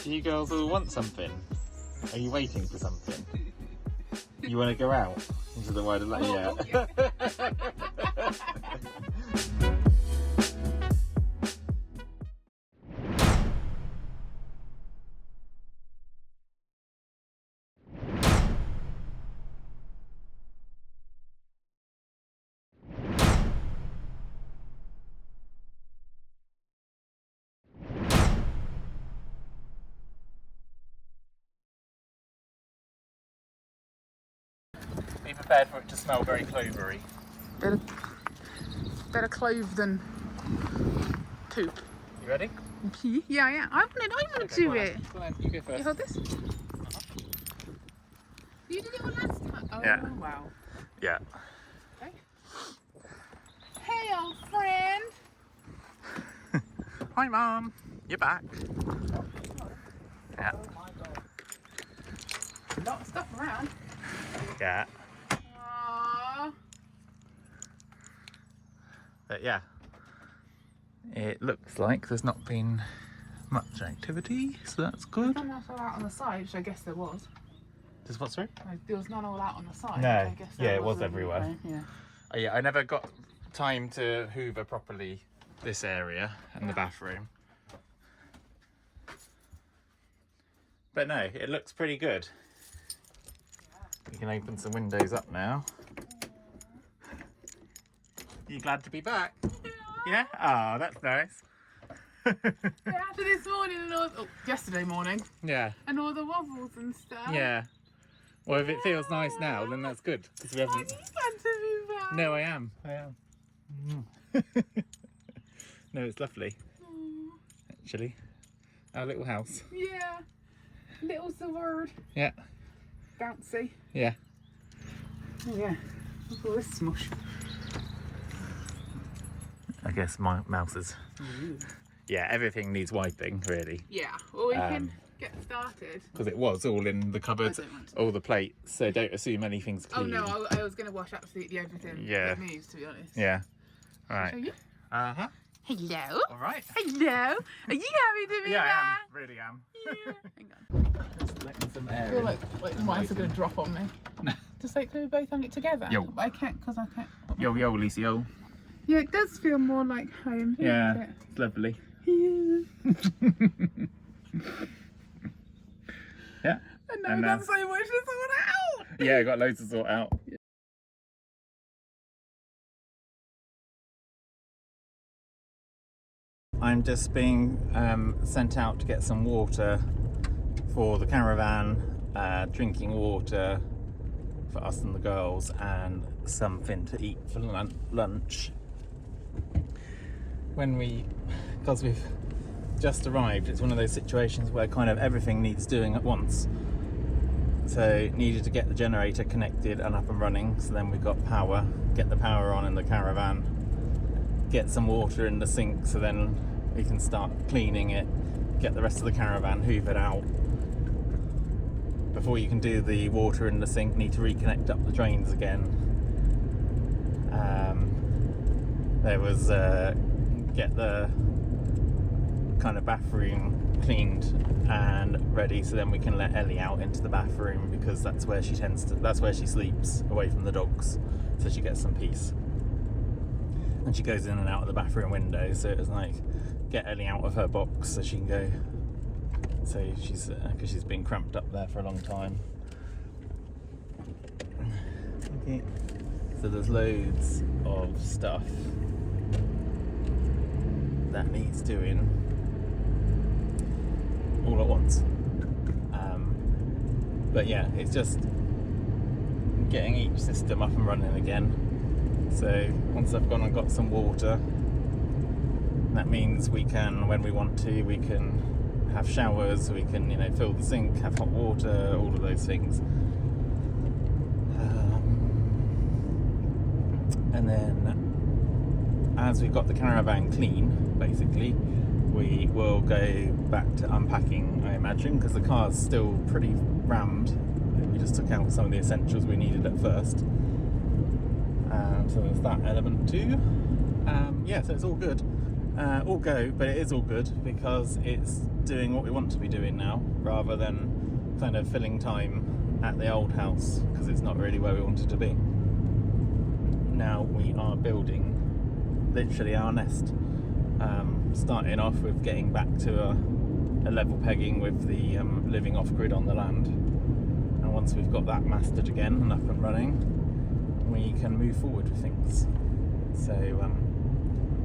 Do you girls all want something? Are you waiting for something? You want to go out into the wider light? Yeah. Be prepared for it to smell very clovery. Better clove than poop. You ready? Yeah, yeah. I want to do it. Go on, you go first. You hold this? You did it all last time. Oh, Yeah. wow. Yeah. Okay. Hey, old friend. Hi, Mum. You're back. Yeah. Oh my god. A lot of stuff around. Yeah. Aww. But yeah, it looks like there's not been much activity, so that's good. None else all out on the side, which I guess there was. Does what, sorry? There was none all out on the side. No, I guess yeah, it was everywhere. Right? Yeah. Oh, yeah, I never got time to hoover properly this area and the bathroom. But no, it looks pretty good. We can open some windows up now. You glad to be back? Yeah? Oh, that's nice. After this morning and all, yesterday morning. Yeah. And all the wobbles and stuff. Yeah. Well, if it feels nice now, then that's good. Because we haven't. Are you glad to be back? No, I am. No, it's lovely. Actually, our little house. Yeah. Little's the word. Yeah. Bouncy. Yeah. Oh yeah. Look at all this smush. I guess my mouse is. Yeah, everything needs wiping, really. Yeah. Well, we can get started. Because it was all in the cupboard, all the plates, so don't assume anything's clean. Oh no, I was going to wash absolutely everything that moves, to be honest. Yeah. All right. Show you? Uh-huh. Hello. All right. Hello. Are you happy to be Yeah, back? I am. Really am. Yeah. Hang on. Just letting some air I feel in. like mine's are going to drop on me. Just like, can we both hang it together? Yo. But I can't, because I can't. Yo, yo, Lisa, yo. Yeah, it does feel more like home. Yeah, it's lovely. Yeah. Yeah. And now we've got so much to sort out. Yeah, got loads to sort out. Yeah. I'm just being sent out to get some water for the caravan, drinking water for us and the girls, and something to eat for lunch. Because we've just arrived, it's one of those situations where kind of everything needs doing at once. So needed to get the generator connected and up and running, so then we got power, get the power on in the caravan, get some water in the sink, so then we can start cleaning it, get the rest of the caravan hoovered out. Before you can do the water in the sink, need to reconnect up the drains again. There was get the kind of bathroom cleaned and ready, so then we can let Ellie out into the bathroom, because that's where she sleeps, away from the dogs, so she gets some peace. And she goes in and out of the bathroom window, so it was like, get Ellie out of her box so she can go. So she's, because she's been cramped up there for a long time. Okay. So there's loads of stuff that needs doing all at once. But yeah, it's just getting each system up and running again. So once I've gone and got some water, that means we can, when we want to, we can have showers, we can, you know, fill the sink, have hot water, all of those things. And then as we've got the caravan clean, basically, we will go back to unpacking, I imagine, because the car's still pretty rammed. We just took out some of the essentials we needed at first. So there's that element too. Yeah, so it's all good. all go, but it is all good because it's doing what we want to be doing now, rather than kind of filling time at the old house, because it's not really where we wanted to be. Now we are building literally our nest, starting off with getting back to a level pegging with the living off grid on the land, and once we've got that mastered again and up and running, we can move forward with things. So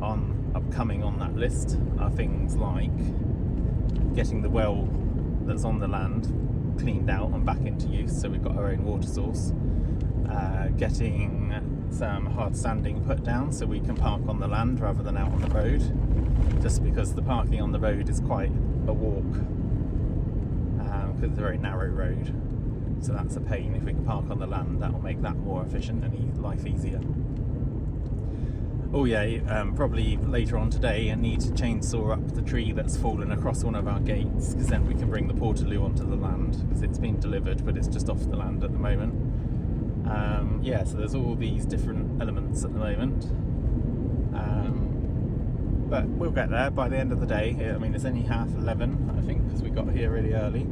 on upcoming on that list are things like getting the well that's on the land cleaned out and back into use, so we've got our own water source, getting some hard sanding put down so we can park on the land rather than out on the road, just because the parking on the road is quite a walk, because it's a very narrow road, so that's a pain. If we can park on the land, that will make that more efficient and life easier. Oh yeah, probably later on today I need to chainsaw up the tree that's fallen across one of our gates, because then we can bring the portaloo onto the land, because it's been delivered but it's just off the land at the moment. Yeah, so there's all these different elements at the moment, but we'll get there by the end of the day. I mean, it's only 11:30 I think, because we got here really early,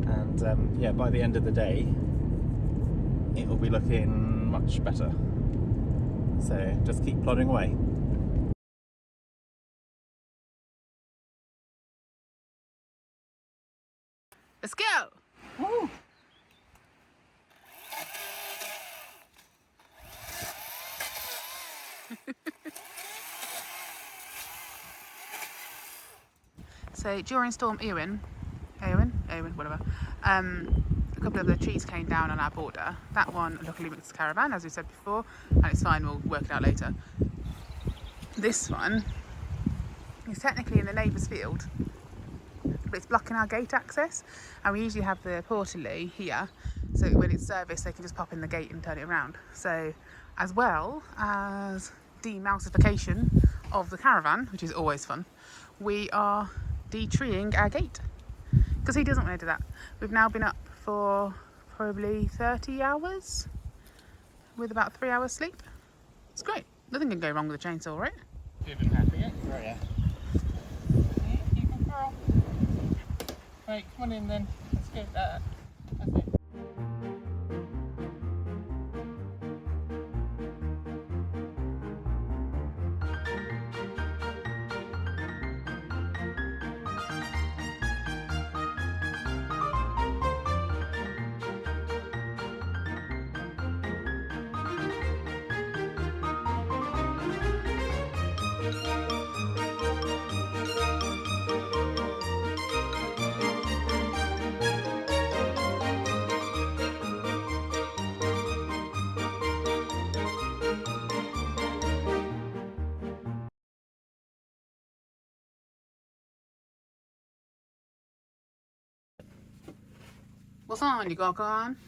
and yeah, by the end of the day it'll be looking much better. So just keep plodding away. Let's go! Woo. So during Storm Eowyn, whatever, a couple of the trees came down on our border. That one luckily went to the caravan, as we said before, and it's fine, we'll work it out later. This one is technically in the neighbour's field, but it's blocking our gate access, and we usually have the portaloo here, so when it's serviced they can just pop in the gate and turn it around. So as well as demousification of the caravan, which is always fun, we are de-treeing our gate, because he doesn't want to do that. We've now been up for probably 30 hours with about 3 hours sleep. It's great. Nothing can go wrong with a chainsaw, right? Good and happy, yeah? Right, yeah. Yeah, you can curl. Right, come on in then. Let's go. That's it. What's on, you got on?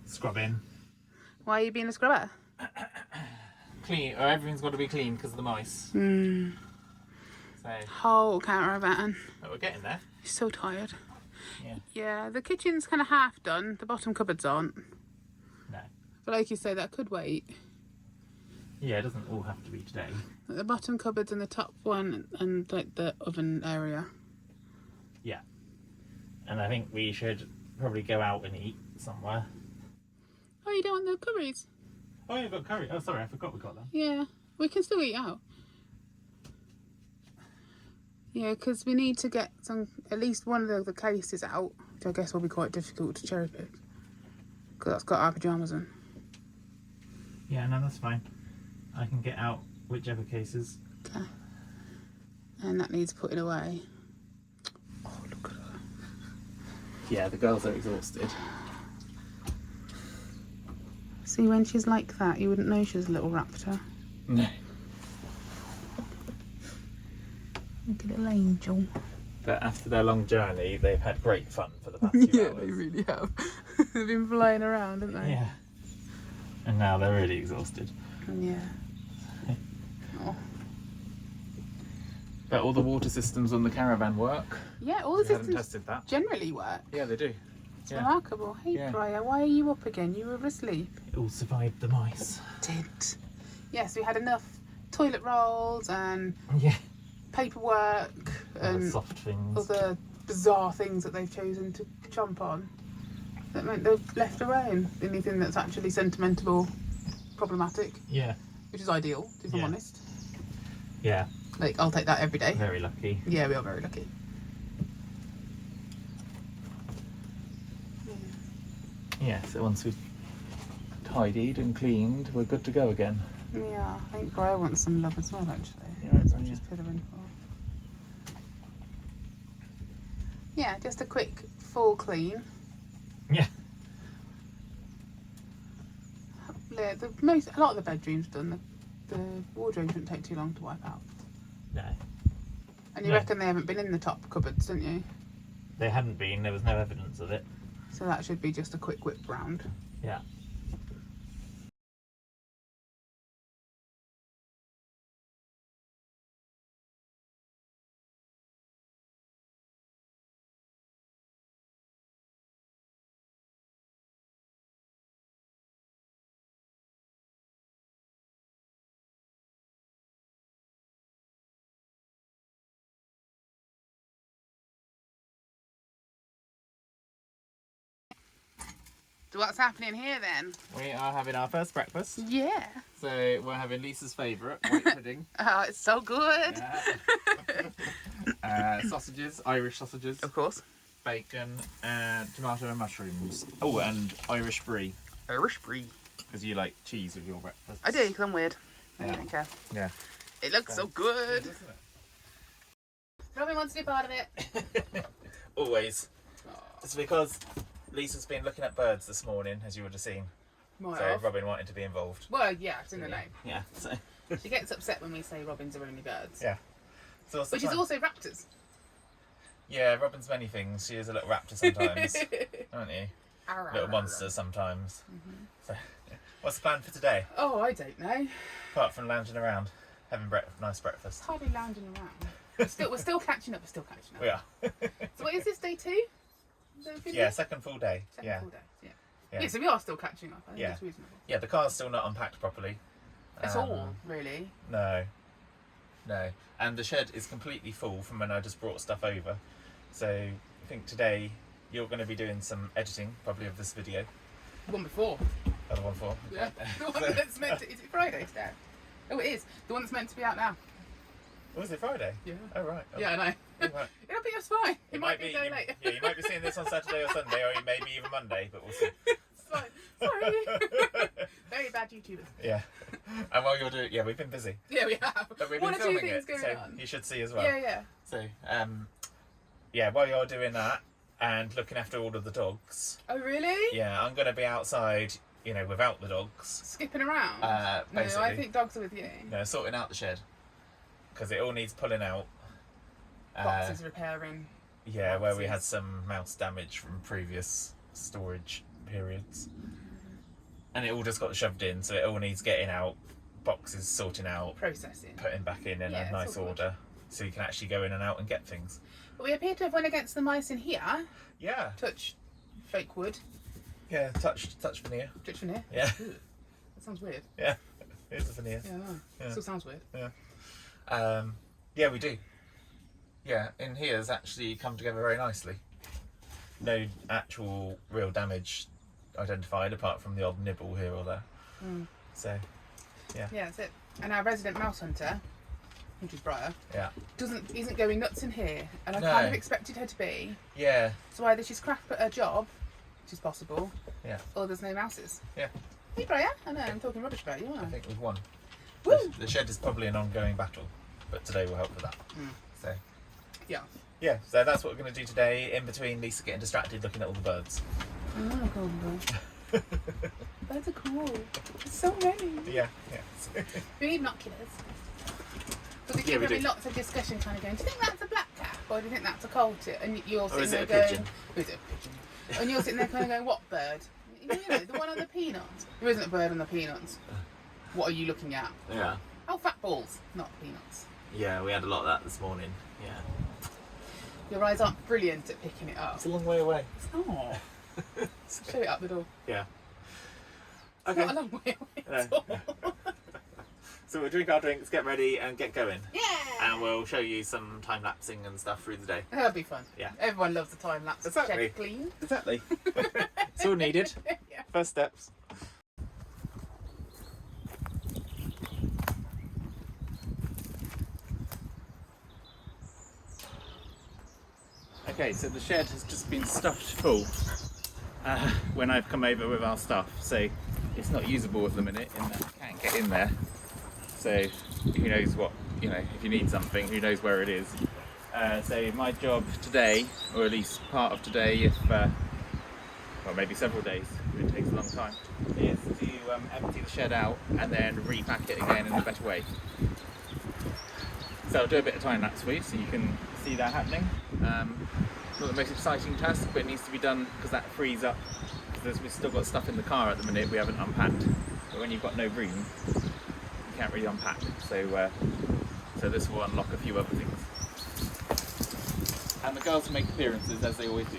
Scrubbing. Why are you being a scrubber? Clean, or everything's got to be clean because of the mice. So, Whole caravan. but we're getting there. So tired. Yeah. Yeah, the kitchen's kind of half done. The bottom cupboards aren't. No. But like you say, that could wait. Yeah, it doesn't all have to be today. The bottom cupboards and the top one and like the oven area. Yeah. And I think we should probably go out and eat somewhere. Oh, you don't want the curries? Oh, yeah, we've got curry. Oh, sorry, I forgot we got them. Yeah, we can still eat out. Yeah, because we need to get some, at least one of the cases out, which I guess will be quite difficult to cherry pick, because that's got our pyjamas in. Yeah, no, that's fine. I can get out whichever cases. Okay. And that needs putting away. Oh, look at her. Yeah, the girls are exhausted. See, when she's like that, you wouldn't know she's a little raptor. No. Look at little angel. But after their long journey, they've had great fun for the past few hours. They really have. They've been flying around, haven't they? Yeah. And now they're really exhausted. Yeah. Oh. But all the water systems on the caravan work. Yeah, all the We haven't systems tested that. generally work. Yeah, they do. It's Yeah. remarkable. Hey, Yeah. Briar, why are you up again? You were asleep. It all survived the mice. Did. Yes, we had enough toilet rolls and paperwork and soft things. other bizarre things that they've chosen to chomp on. That meant they've left alone anything that's actually sentimental or problematic. Yeah. Which is ideal, if I'm honest. Yeah. Like, I'll take that every day. Very lucky. Yeah, we are very lucky. Yeah, so once we've tidied and cleaned, we're good to go again. Yeah, I think Gray wants some love as well, actually. Yeah, That's what she's put her in for. Yeah, just a quick full clean. Yeah. Yeah, a lot of the bedrooms done. The wardrobe shouldn't take too long to wipe out. No. And you reckon they haven't been in the top cupboards, don't you? They hadn't been, there was no evidence of it. So that should be just a quick whip round. Yeah. So what's happening here then? We are having our first breakfast. Yeah. So we're having Lisa's favourite, white pudding. Oh, it's so good. Yeah. Sausages, Irish sausages. Of course. Bacon, tomato and mushrooms. Oh, and Irish brie. Irish brie. Because you like cheese with your breakfast. I do, because I'm weird. I Yeah. don't care. Yeah. It looks so good. Doesn't Robin wants to be part of it. it? Always. It's because Lisa's been looking at birds this morning, as you would have seen. So Robin wanted to be involved. Well, yeah, it's in the name. Yeah. So. She gets upset when we say robins are only birds. Yeah. So what's the Which is plan? also raptors. Yeah, Robin's many things. She is a little raptor sometimes, aren't you? Little monster sometimes. Mm-hmm. So, what's the plan for today? Oh, I don't know. Apart from lounging around, having nice breakfast. Hardly lounging around. We're still catching up. We're still catching up. We are. So what is this, day 2? Yeah, second full day. Second full day. Yeah, so we are still catching up. I think it's reasonable. Yeah, the car's still not unpacked properly. It's all, really. No. And the shed is completely full from when I just brought stuff over. So I think today you're going to be doing some editing, probably, of this video. The one before. Oh, the one before? Yeah. The one that's meant to... Is it Friday today? Oh, it is. The one that's meant to be out now. Oh, is it Friday? Yeah. Oh, right. Oh. Yeah, I know. Oh, right. It'll be just fine. It might be a day late. Yeah, you might be seeing this on Saturday or Sunday, or maybe even Monday, but we'll see. It's fine. Sorry. Very bad YouTubers. Yeah. And while you're doing... Yeah, we've been busy. Yeah, we have. But we've One been or two filming things it, going so on. you should see as well. Yeah. So, yeah, while you're doing that and looking after all of the dogs... Oh, really? Yeah, I'm going to be outside, without the dogs. Skipping around? Basically. No, I think dogs are with you. No, sorting out the shed. Because it all needs pulling out. Boxes repairing. Yeah, where we had some mouse damage from previous storage periods. And it all just got shoved in, so it all needs getting out, boxes sorting out, Processing. putting back in a nice order, so you can actually go in and out and get things. But we appear to have went against the mice in here. Yeah. Touch fake wood. Yeah, touch veneer. Touch veneer. Yeah. Ooh, that sounds weird. Yeah. Here's the veneer. Yeah, I know. Yeah. Still sounds weird. Yeah. Yeah, we do. Yeah, in here's actually come together very nicely. No actual real damage identified apart from the odd nibble here or there. So, yeah. Yeah, that's it. And our resident mouse hunter, which is Briar, Yeah. isn't going nuts in here, and I No. kind of expected her to be. Yeah. So either she's crap at her job, which is possible, Yeah. or there's no mouses. Yeah. Hey Briar, I know I'm talking rubbish about you, aren't I I? think we've won. Woo! The shed is probably an ongoing battle, but today will help with that. So. Yeah. Yeah, so that's what we're going to do today, in between Lisa getting distracted looking at all the birds. Oh, cool, bird. Birds are cool. There's so many. Yeah. We need binoculars. But we keep we having do. lots of discussion kind of going, do you think that's a black cap or do you think that's a coulter? And you're sitting is there it a going, pigeon? "Oh, is it a pigeon?" And you're sitting there kind of going, what bird? The one on the peanuts. There isn't a bird on the peanuts. What are you looking at? Yeah. Oh, fat balls, not peanuts. Yeah, we had a lot of that this morning. Yeah. Your eyes aren't brilliant at picking it up. It's a long way away. Oh. Show it up the door. Yeah. It's not a long way away at all. So we'll drink our drinks, get ready, and get going. Yeah. And we'll show you some time lapsing and stuff through the day. That'll be fun. Yeah. Everyone loves the time lapse. Exactly. Check clean. Exactly. It's all needed. Yeah. First steps. Okay, so the shed has just been stuffed full when I've come over with our stuff, so it's not usable at the minute in that I can't get in there. So who knows what, you know, if you need something, who knows where it is. So my job today, or at least part of today, if well, maybe several days, it takes a long time, is to empty the shed out and then repack it again in a better way. So I'll do a bit of time lapse for you so you can see that happening. Not the most exciting task, but it needs to be done because that frees up, because we've still got stuff in the car at the minute we haven't unpacked. But when you've got no room, you can't really unpack. So so this will unlock a few other things. And the girls make appearances as they always do.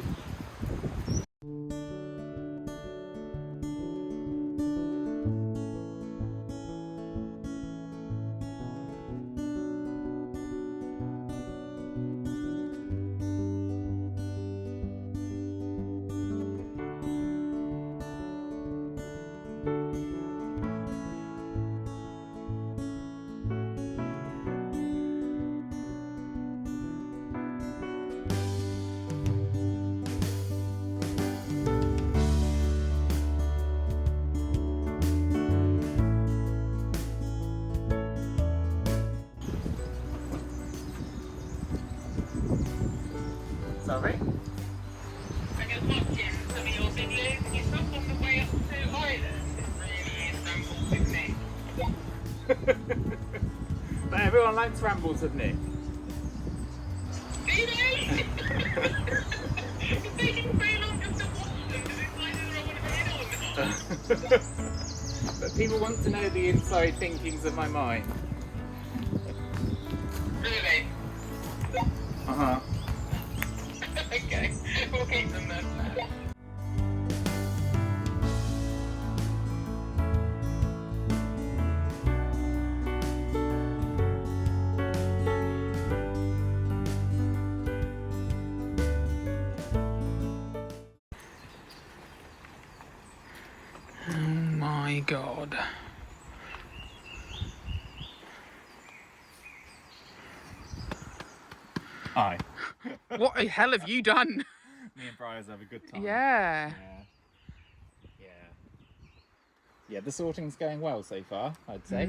Sorry? I just watched him some of your videos and your stuff on the way up to Ireland. It really is rambles, isn't it? But everyone likes rambles, doesn't it? Do they? It's taking very long just to watch them because it's like whether I want to be in or not. But people want to know the inside thinkings of my mind. Really? Uh-huh. Okay, we'll keep them then. Oh my god. Aye. What the hell have you done? Me and Briars have a good time. Yeah. Yeah. Yeah, the sorting's going well so far, I'd say.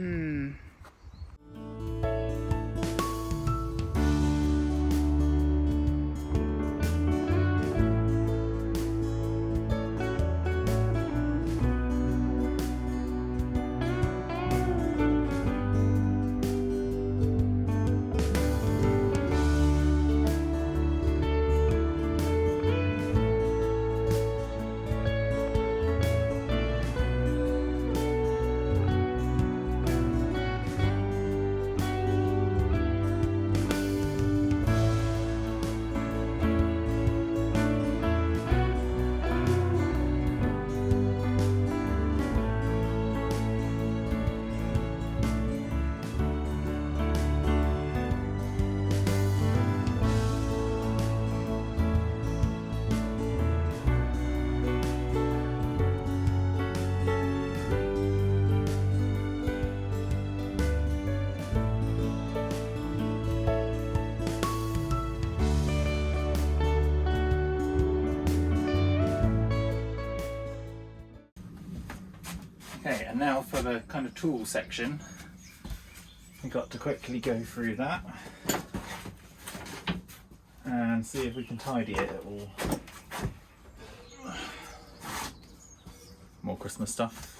Okay, and now for the kind of tool section. We've got to quickly go through that and see if we can tidy it at all. More Christmas stuff.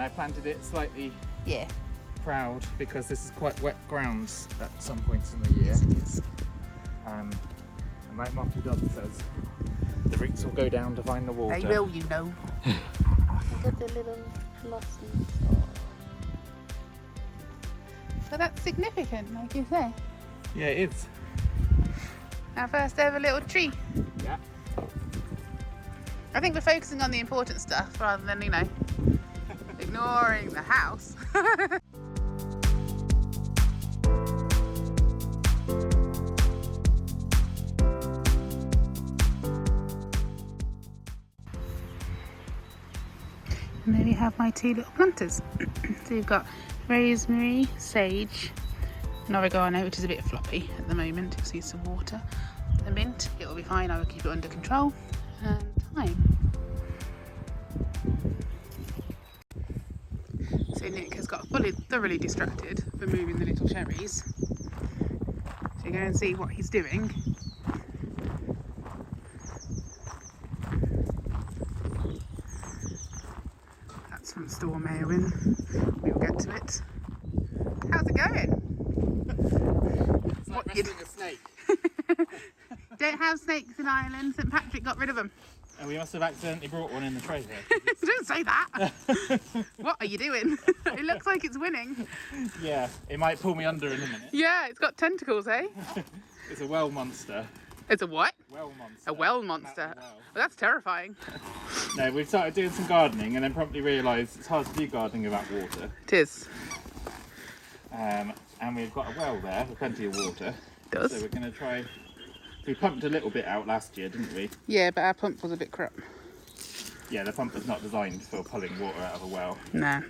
I planted it slightly Yeah. proud because this is quite wet ground at some points in the year. Yes, it is. And like Marky Dodd says, the roots will go down to find the water. They will, you know. Look at the little blossoms. So that's significant, like you say. Yeah, it is. Our first ever little tree. Yeah. I think we're focusing on the important stuff rather than, you know, ignoring the house. And there we have my 2 little planters. So you've got rosemary, sage, and oregano, which is a bit floppy at the moment. You'll see some water. The mint, it will be fine. I will keep it under control. And thyme. So Nick has got thoroughly distracted for moving the little cherries. So you're going to see what he's doing. That's from Storm Marin. We will get to it. How's it going? It's like wrestling a snake. Don't have snakes in Ireland. St Patrick got rid of them. And we must have accidentally brought one in the tray here. Don't say that. What are you doing? It looks like it's winning. Yeah, it might pull me under in a minute. Yeah, it's got tentacles, eh? It's a well monster. It's a what? Well monster. A well monster. Well. Well, that's terrifying. No, we've started doing some gardening and then promptly realised it's hard to do gardening without water. It is. And we've got a well there with plenty of water. It does. So we're going to try. We pumped a little bit out last year, didn't we? Yeah, but our pump was a bit crap. Yeah, the pump was not designed for pulling water out of a well. No.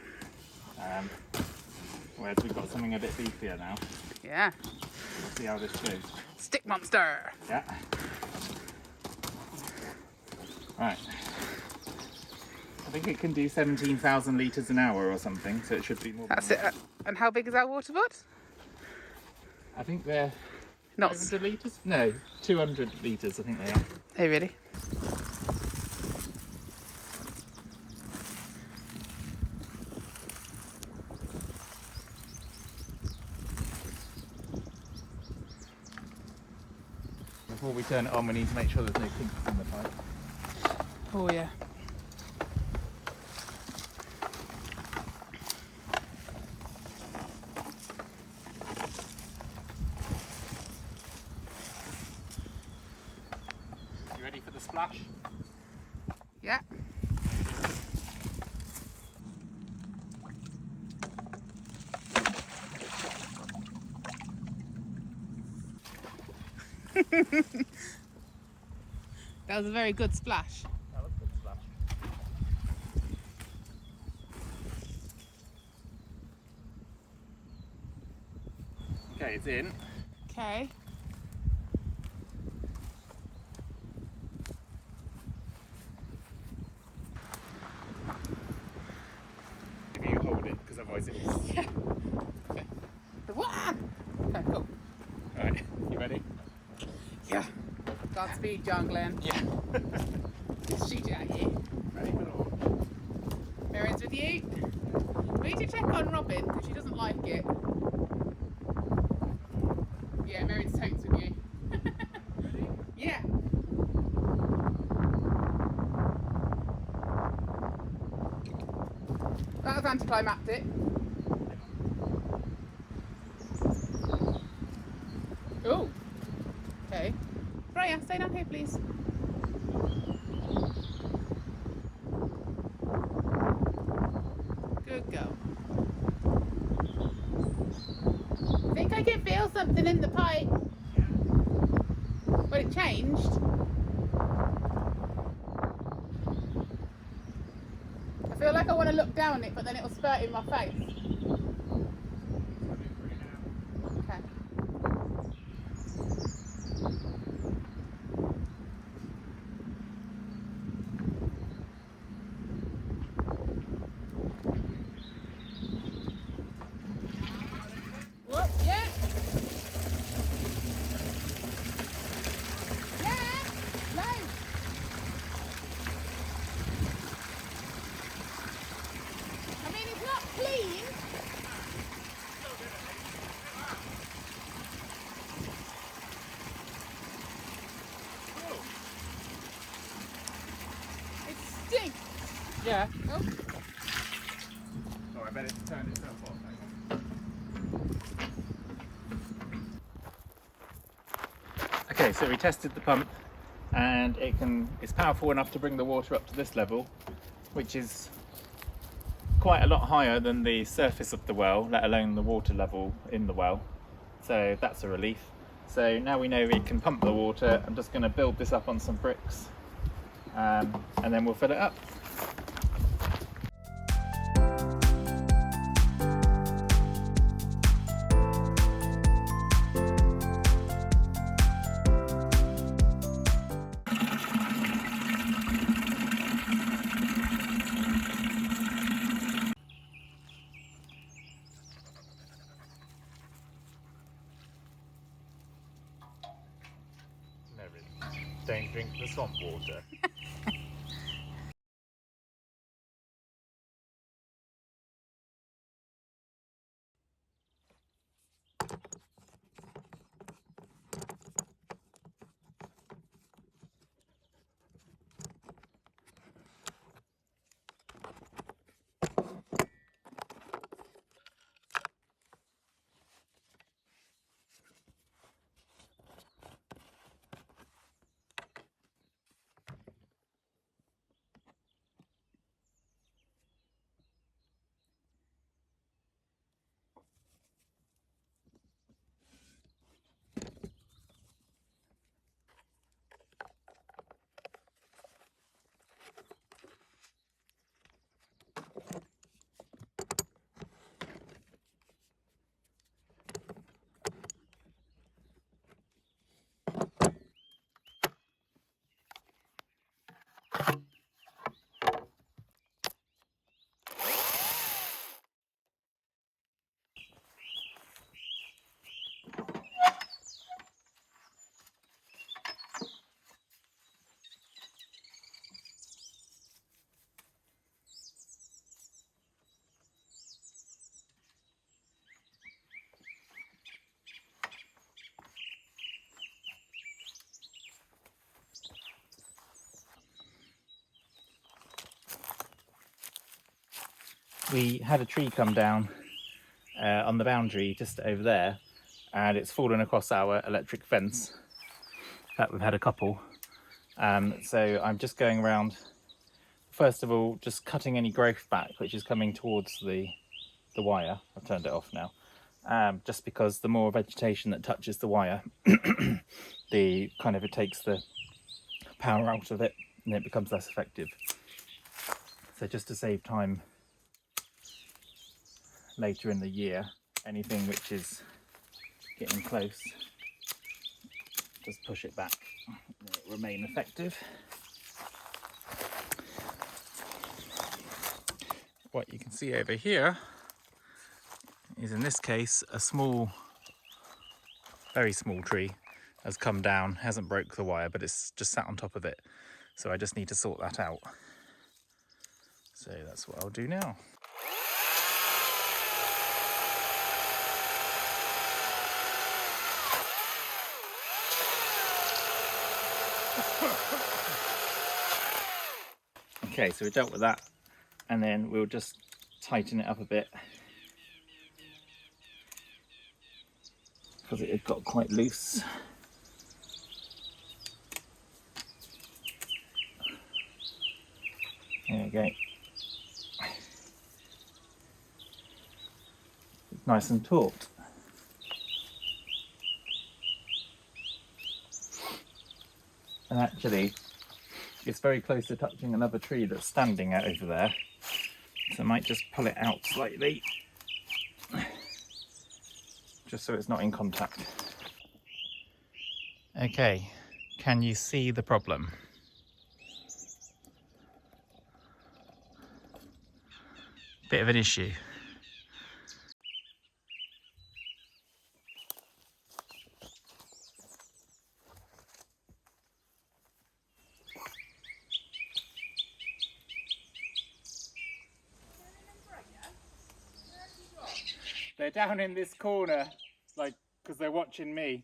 Whereas we've got something a bit beefier now. Yeah. We'll see how this goes. Stick monster. Yeah. Right. I think it can do 17,000 litres an hour or something, so it should be more. That's it. And how big is our water pot? I think they're Not. 500 litres? No, 200 litres I think they are. Oh, really? Before we turn it on, we need to make sure there's no kinks in the pipe. Oh, yeah. You ready for the splash? Yeah. That was a very good splash. That was a good splash. Okay, it's in. Okay. If you hold it, because otherwise it will. Yeah. Okay. Okay, cool. Alright, you ready? Yeah. Godspeed, John Glenn. Yeah. Just shoot it at you. Ready for launch. Marin's with you. We need to check on Robin because she doesn't like it. Yeah, Marin's totes with you. Yeah. That was anticlimactic. Oh. Okay. Freya, stay down here, please. Good girl. I think I can feel something in the pipe. But it changed. I feel like I want to look down it, but then it'll spurt in my face. Okay. Whoop, yeah. Yeah, nice. I mean, Yeah. Oh. Oh, I bet it's turned itself off. Okay, so we tested the pump and it's powerful enough to bring the water up to this level, which is quite a lot higher than the surface of the well, let alone the water level in the well. So that's a relief. So now we know it can pump the water. I'm just going to build this up on some bricks and then we'll fill it up. Don't drink the swamp water. We had a tree come down on the boundary just over there, and it's fallen across our electric fence. In fact, we've had a couple. So I'm just going around, first of all, just cutting any growth back which is coming towards the wire. I've turned it off now. Just because the more vegetation that touches the wire, it takes the power out of it and it becomes less effective. So just to save time later in the year, anything which is getting close, just push it back and it will remain effective. What you can see over here is, in this case, a small, very small tree has come down, hasn't broke the wire, but it's just sat on top of it. So I just need to sort that out. So that's what I'll do now. Okay, so we dealt with that, and then we'll just tighten it up a bit because it had got quite loose. There we go. It's nice and taut. And actually, it's very close to touching another tree that's standing out over there. So I might just pull it out slightly, just so it's not in contact. Okay, can you see the problem? Bit of an issue. They're down in this corner, like, because they're watching me.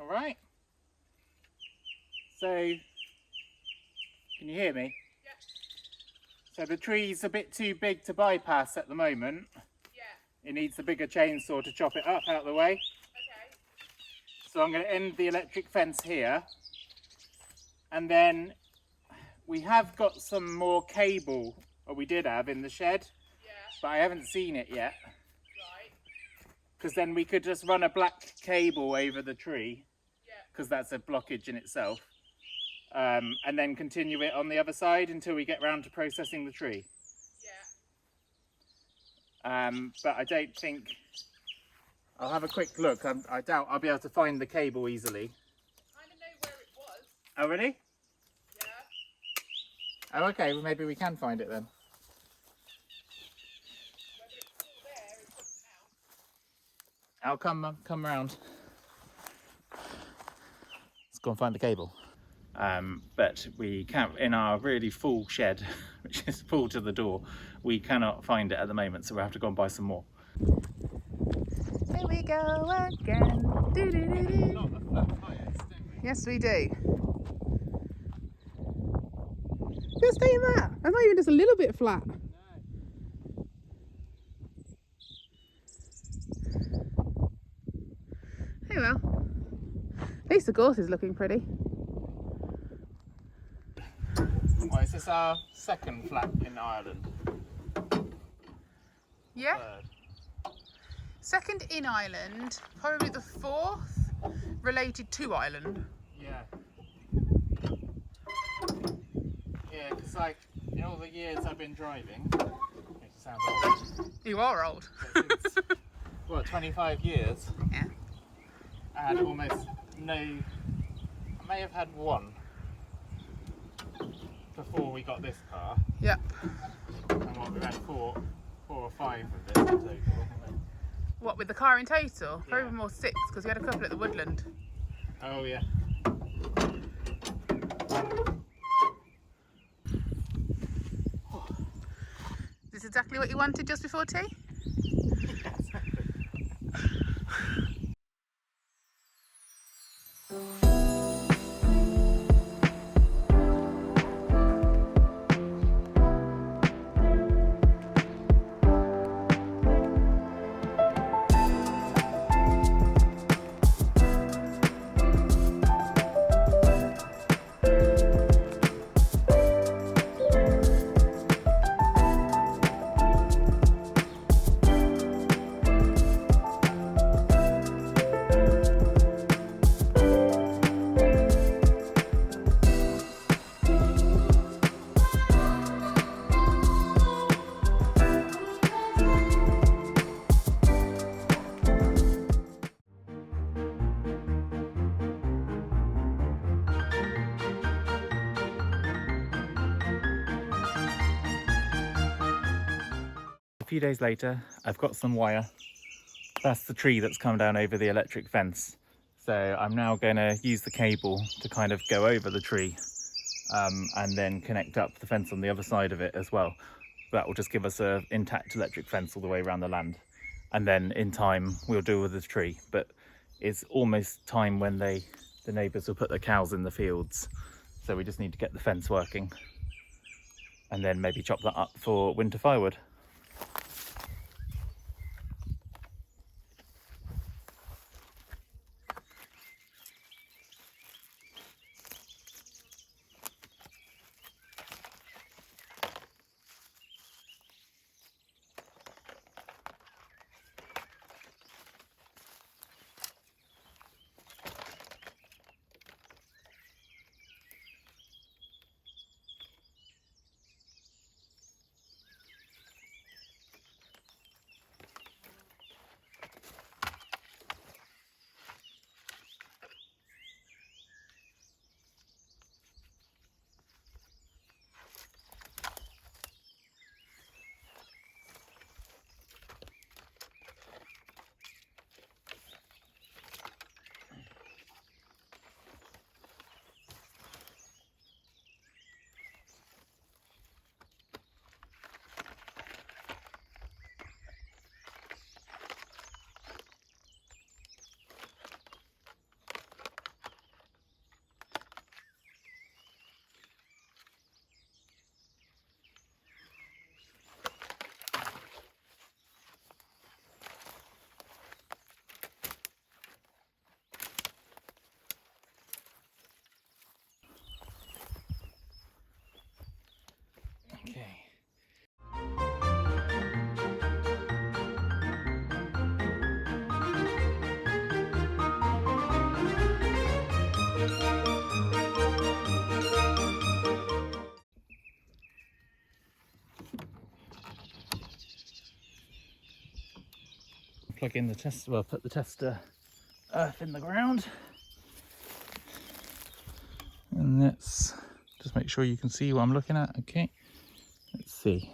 right. So, can you hear me? Yeah. So the tree's a bit too big to bypass at the moment. Yeah. It needs a bigger chainsaw to chop it up out of the way. Okay. So I'm going to end the electric fence here. And then we have got some more cable, or we did have in the shed, Yeah. but I haven't seen it yet. Right. Because then we could just run a black cable over the tree, Yeah. because that's a blockage in itself. And then continue it on the other side until we get round to processing the tree. Yeah. But I don't think... I'll have a quick look. I doubt I'll be able to find the cable easily. I kind of know where it was. Oh, really? Yeah. Oh, okay. Well, maybe we can find it then. Whether it's still there is something else. I'll come round. Let's go and find the cable. But we can't, in our really full shed, which is full to the door, we cannot find it at the moment, so we'll have to go and buy some more. Here we go again. Do, do, do, do. Yes, we do. Just stay in that. That's not even just a little bit flat. Hey, well. At least the gorse is looking pretty. Well, is this our second flat in Ireland? Yeah. Third. Second in Ireland, probably the fourth related to Ireland. Yeah. Yeah, because like in all the years I've been driving, makes it sound old. You are old. But since, what, 25 years? Yeah. I had almost no. I may have had one before we got this car. Yep. And what, we've had four or five of this in total, haven't we? What, with the car in total? Yeah. Probably more 6, because we had a couple at the Woodland. Oh yeah. Is this exactly what you wanted just before tea? A few days later, I've got some wire. That's the tree that's come down over the electric fence. So I'm now going to use the cable to kind of go over the tree and then connect up the fence on the other side of it as well. That will just give us an intact electric fence all the way around the land. And then in time, we'll deal with the tree. But it's almost time when the neighbours will put their cows in the fields. So we just need to get the fence working and then maybe chop that up for winter firewood. Okay. Plug in the test, well, put the tester earth in the ground. And let's just make sure you can see what I'm looking at. Okay, let's see.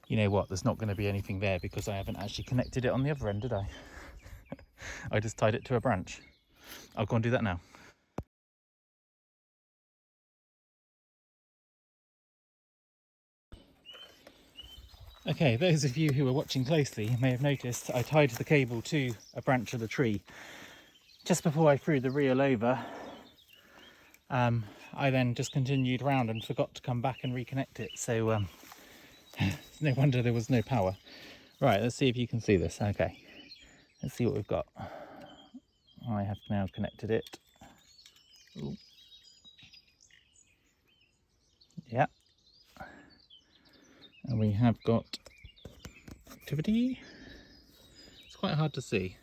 You know what, there's not going to be anything there because I haven't actually connected it on the other end, did I? I just tied it to a branch. I'll go and do that now. Okay, those of you who are watching closely may have noticed I tied the cable to a branch of the tree just before I threw the reel over. I then just continued round and forgot to come back and reconnect it, so no wonder there was no power. Right, let's see if you can see this. Okay, let's see what we've got. I have now connected it. Ooh. Yeah, and we have got activity. It's quite hard to see.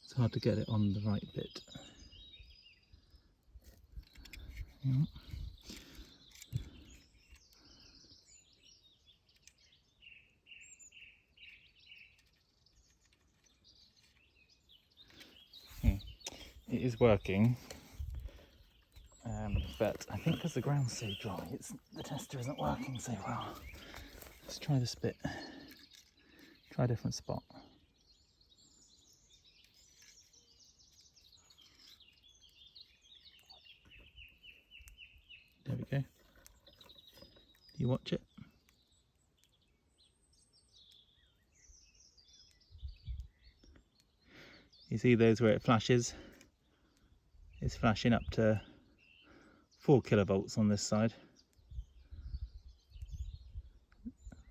It's hard to get it on the right bit. Yeah. It is working, but I think because the ground's so dry, the tester isn't working so well. Let's try this bit. Try a different spot. There we go. You watch it. You see those where it flashes? It's flashing up to 4 kilovolts on this side.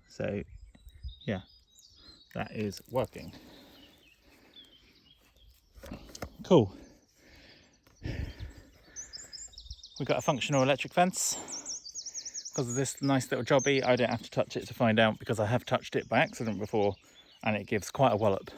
So yeah, that is working. Cool. We've got a functional electric fence. Because of this nice little jobby, I don't have to touch it to find out because I have touched it by accident before and it gives quite a wallop.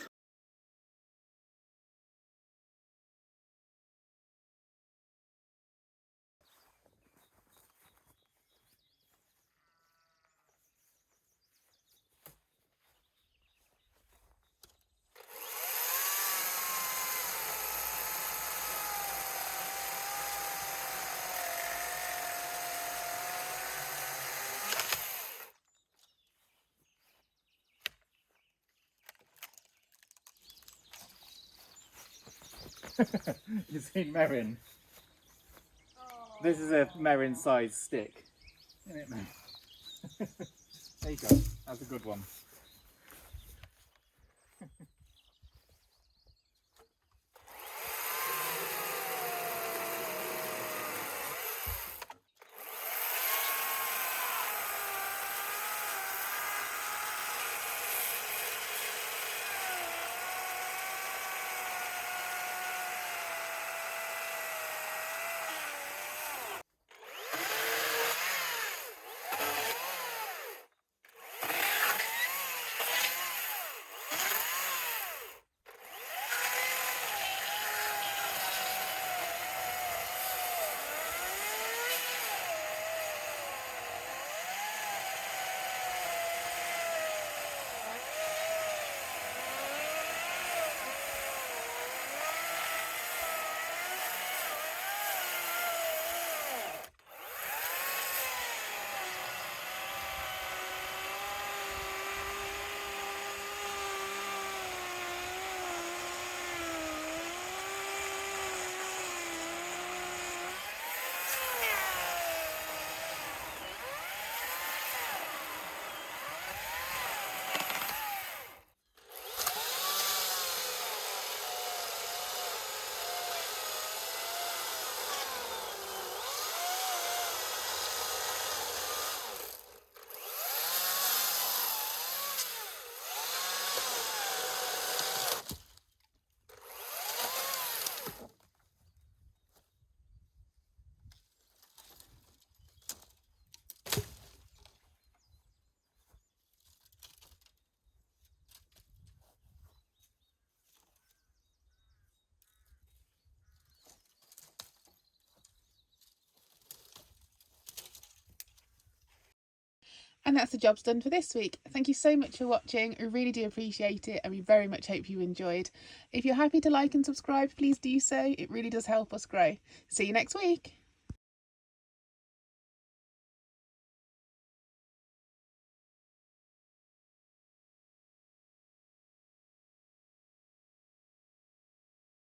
You've seen Marin. Oh. This is a Marin sized stick, isn't it, man? There you go, that's a good one. And that's the job's done for this week. Thank you so much for watching. We really do appreciate it and we very much hope you enjoyed. If you're happy to like and subscribe, please do so. It really does help us grow. See you next week.